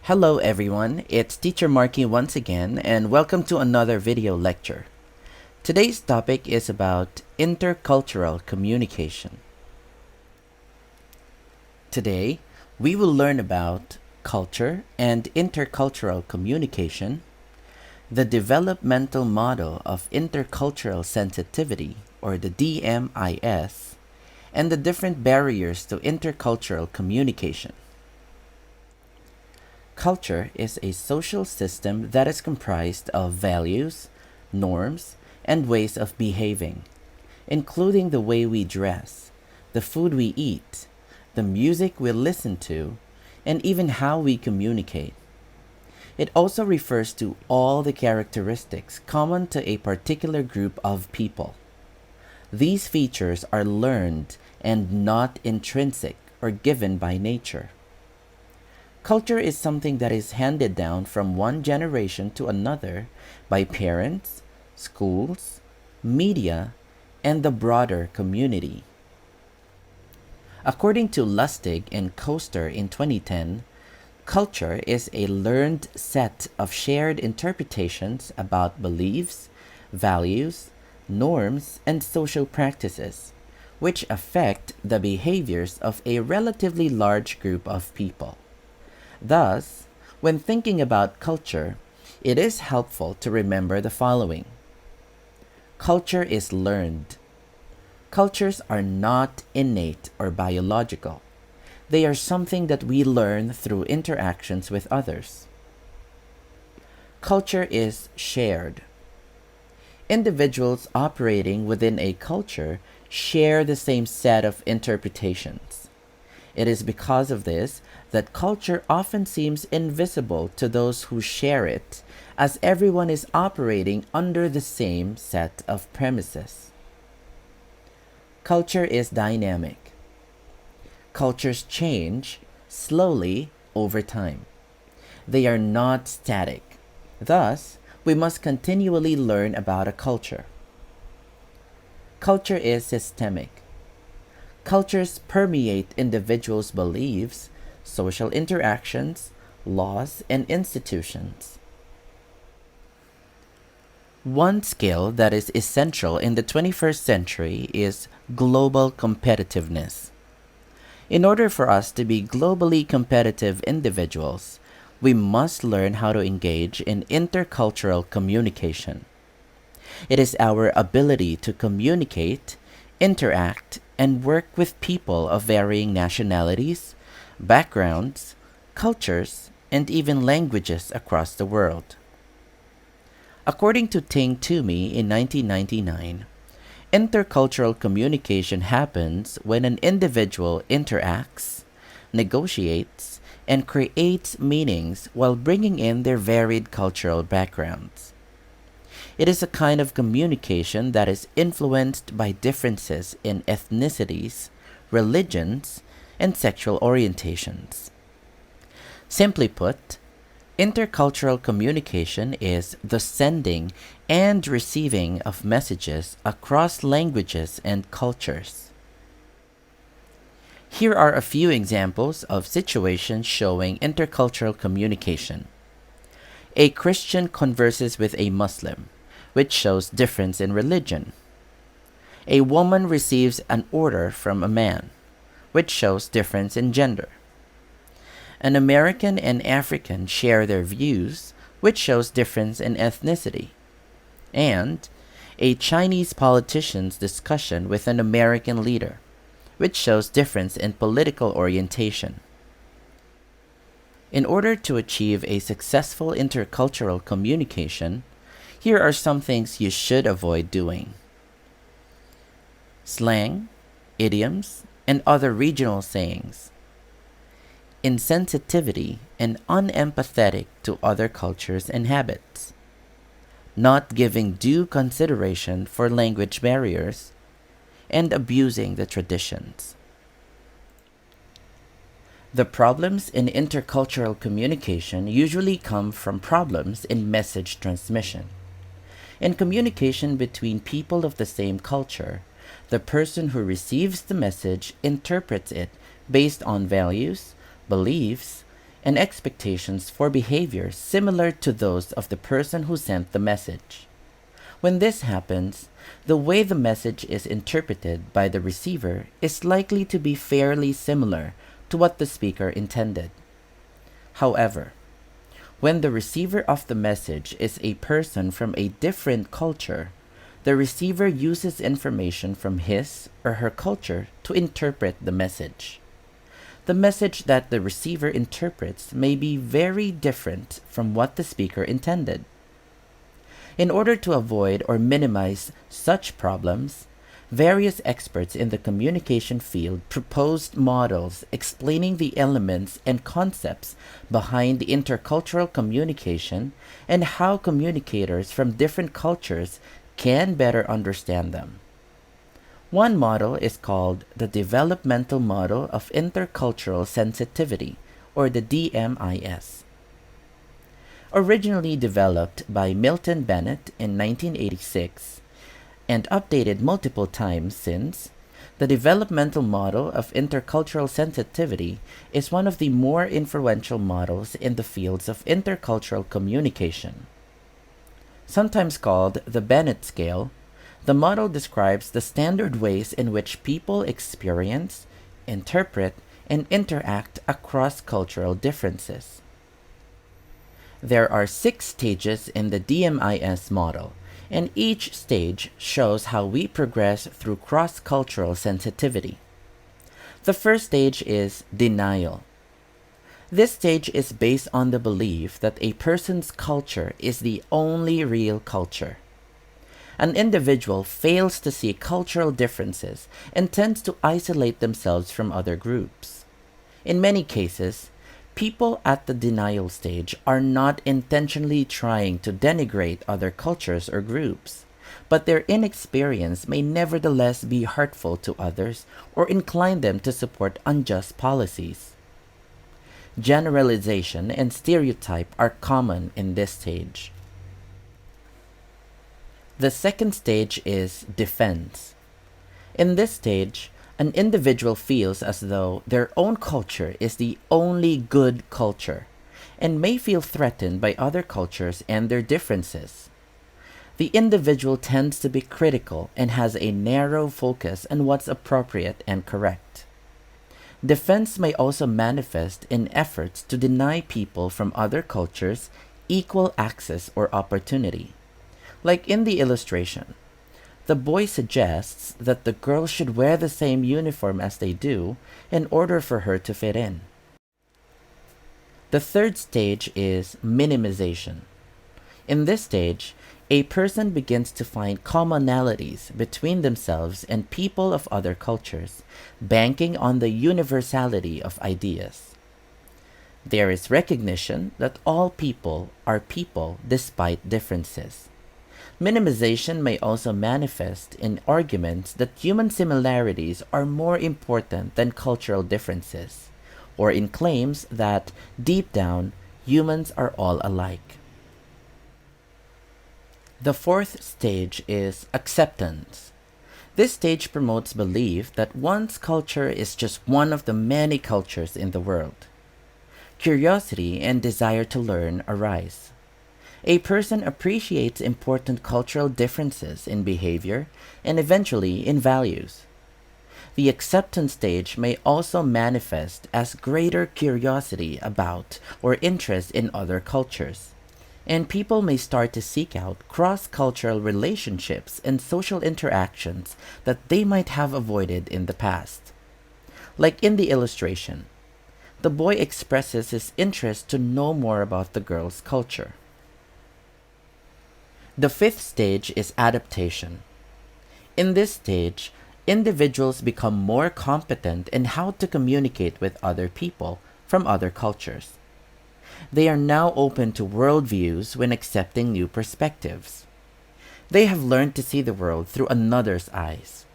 Hello everyone, it's Teacher Markee once again, and welcome to another video lecture. Today's topic is about intercultural communication. Today, we will learn about culture and intercultural communication, the developmental model of intercultural sensitivity, or the DMIS, and the different barriers to intercultural communication. Culture is a social system that is comprised of values, norms, and ways of behaving, including the way we dress, the food we eat, the music we listen to, and even how we communicate. It also refers to all the characteristics common to a particular group of people. These features are learned and not intrinsic or given by nature. Culture is something that is handed down from one generation to another by parents, schools, media, and the broader community. According to Lustig and Koester in 2010, culture is a learned set of shared interpretations about beliefs, values, norms, and social practices, which affect the behaviors of a relatively large group of people. Thus, when thinking about culture, it is helpful to remember the following. Culture is learned. Cultures are not innate or biological. They are something that we learn through interactions with others. Culture is shared. Individuals operating within a culture share the same set of interpretations. It is because of this that culture often seems invisible to those who share it, as everyone is operating under the same set of premises. Culture is dynamic. Cultures change slowly over time. They are not static. Thus, we must continually learn about a culture. Culture is systemic. Cultures permeate individuals' beliefs, social interactions, laws, and institutions. One skill that is essential in the 21st century is global competitiveness. In order for us to be globally competitive individuals, we must learn how to engage in intercultural communication. It is our ability to communicate, interact, and work with people of varying nationalities, backgrounds, cultures, and even languages across the world. According to Ting Toomey in 1999, intercultural communication happens when an individual interacts, negotiates, and creates meanings while bringing in their varied cultural backgrounds. It is a kind of communication that is influenced by differences in ethnicities, religions, and sexual orientations. Simply put, intercultural communication is the sending and receiving of messages across languages and cultures. Here are a few examples of situations showing intercultural communication. A Christian converses with a Muslim, which shows difference in religion. A woman receives an order from a man, which shows difference in gender. An American and African share their views, which shows difference in ethnicity. And a Chinese politician's discussion with an American leader, which shows difference in political orientation. In order to achieve a successful intercultural communication, here are some things you should avoid doing. Slang, idioms, and other regional sayings. Insensitivity and unempathetic to other cultures and habits. Not giving due consideration for language barriers, and abusing the traditions. The problems in intercultural communication usually come from problems in message transmission. In communication between people of the same culture, the person who receives the message interprets it based on values, beliefs, and expectations for behavior similar to those of the person who sent the message. When this happens, the way the message is interpreted by the receiver is likely to be fairly similar to what the speaker intended. However, when the receiver of the message is a person from a different culture, the receiver uses information from his or her culture to interpret the message. The message that the receiver interprets may be very different from what the speaker intended. In order to avoid or minimize such problems, various experts in the communication field proposed models explaining the elements and concepts behind the intercultural communication and how communicators from different cultures can better understand them. One model is called the Developmental Model of Intercultural Sensitivity, or the DMIS. Originally developed by Milton Bennett in 1986 and updated multiple times since, the Developmental Model of Intercultural Sensitivity is one of the more influential models in the fields of intercultural communication. Sometimes called the Bennett Scale, the model describes the standard ways in which people experience, interpret, and interact across cultural differences. There are 6 stages in the DMIS model, and each stage shows how we progress through cross-cultural sensitivity. The first stage is denial. This stage is based on the belief that a person's culture is the only real culture. An individual fails to see cultural differences and tends to isolate themselves from other groups. In many cases, people at the denial stage are not intentionally trying to denigrate other cultures or groups, but their inexperience may nevertheless be hurtful to others or incline them to support unjust policies. Generalization and stereotype are common in this stage. The second stage is defense. In this stage, an individual feels as though their own culture is the only good culture, and may feel threatened by other cultures and their differences. The individual tends to be critical and has a narrow focus on what's appropriate and correct. Defense may also manifest in efforts to deny people from other cultures equal access or opportunity. Like in the illustration, the boy suggests that the girl should wear the same uniform as they do in order for her to fit in. The third stage is minimization. In this stage, a person begins to find commonalities between themselves and people of other cultures, banking on the universality of ideas. There is recognition that all people are people despite differences. Minimization may also manifest in arguments that human similarities are more important than cultural differences, or in claims that, deep down, humans are all alike. The fourth stage is acceptance. This stage promotes belief that one's culture is just one of the many cultures in the world. Curiosity and desire to learn arise. A person appreciates important cultural differences in behavior and eventually in values. The acceptance stage may also manifest as greater curiosity about or interest in other cultures, and people may start to seek out cross-cultural relationships and social interactions that they might have avoided in the past. Like in the illustration, the boy expresses his interest to know more about the girl's culture. The fifth stage is adaptation. In this stage, individuals become more competent in how to communicate with other people from other cultures. They are now open to worldviews when accepting new perspectives. They have learned to see the world through another's eyes.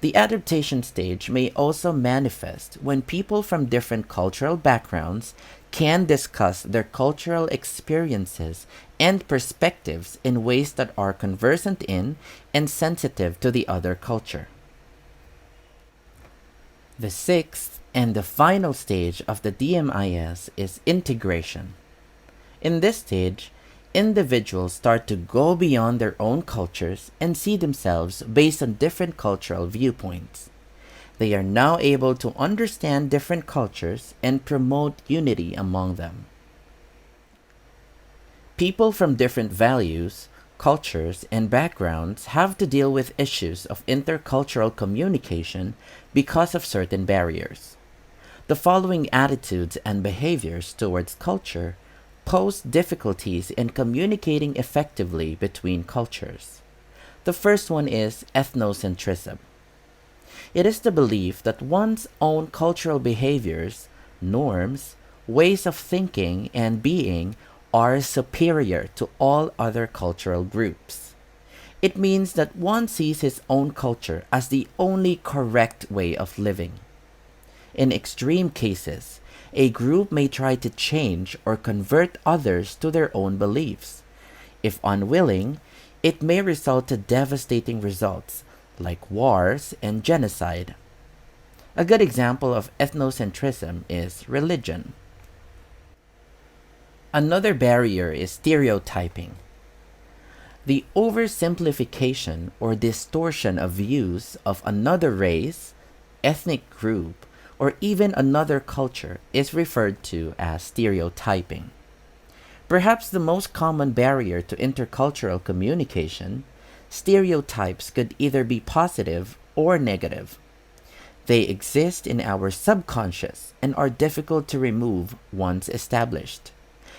The adaptation stage may also manifest when people from different cultural backgrounds can discuss their cultural experiences and perspectives in ways that are conversant in and sensitive to the other culture. The sixth And the final stage of the DMIS is integration. In this stage, individuals start to go beyond their own cultures and see themselves based on different cultural viewpoints. They are now able to understand different cultures and promote unity among them. People from different values, cultures, and backgrounds have to deal with issues of intercultural communication because of certain barriers. The following attitudes and behaviors towards culture pose difficulties in communicating effectively between cultures. The first one is ethnocentrism. It is the belief that one's own cultural behaviors, norms, ways of thinking, and being are superior to all other cultural groups. It means that one sees his own culture as the only correct way of living. In extreme cases, a group may try to change or convert others to their own beliefs. If unwilling, it may result to devastating results like wars and genocide. A good example of ethnocentrism is religion. Another barrier is stereotyping. The oversimplification or distortion of views of another race, ethnic group, or even another culture is referred to as stereotyping. Perhaps the most common barrier to intercultural communication, stereotypes could either be positive or negative. They exist in our subconscious and are difficult to remove once established.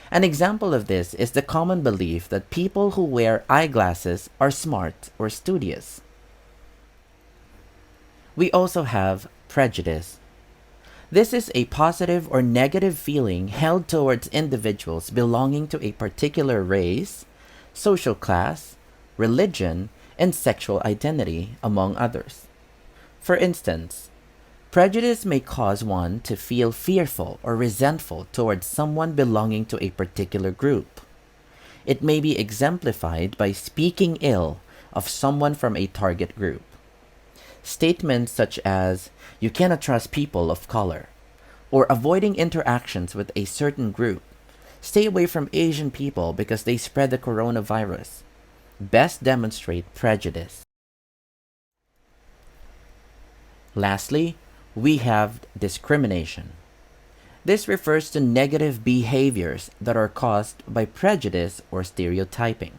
An example of this is the common belief that people who wear eyeglasses are smart or studious. We also have prejudice. This is a positive or negative feeling held towards individuals belonging to a particular race, social class, religion, and sexual identity, among others. For instance, prejudice may cause one to feel fearful or resentful towards someone belonging to a particular group. It may be exemplified by speaking ill of someone from a target group. Statements such as, "You cannot trust people of color," or avoiding interactions with a certain group, "Stay away from Asian people because they spread the coronavirus," best demonstrate prejudice. Lastly, we have discrimination. This refers to negative behaviors that are caused by prejudice or stereotyping.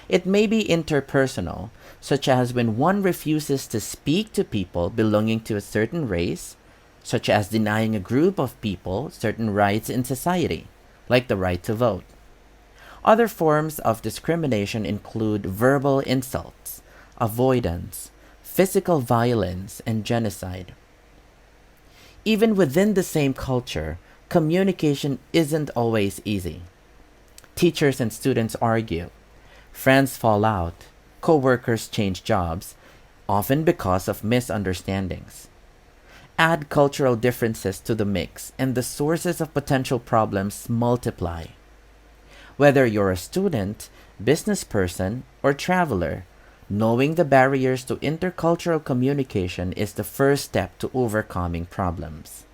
It may be interpersonal, such as when one refuses to speak to people belonging to a certain race, such as denying a group of people certain rights in society, like the right to vote. Other forms of discrimination include verbal insults, avoidance, physical violence, and genocide. Even within the same culture, communication isn't always easy. Teachers and students argue, friends fall out, co-workers change jobs, often because of misunderstandings. Add cultural differences to the mix, and the sources of potential problems multiply. Whether you're a student, business person, or traveler, knowing the barriers to intercultural communication is the first step to overcoming problems.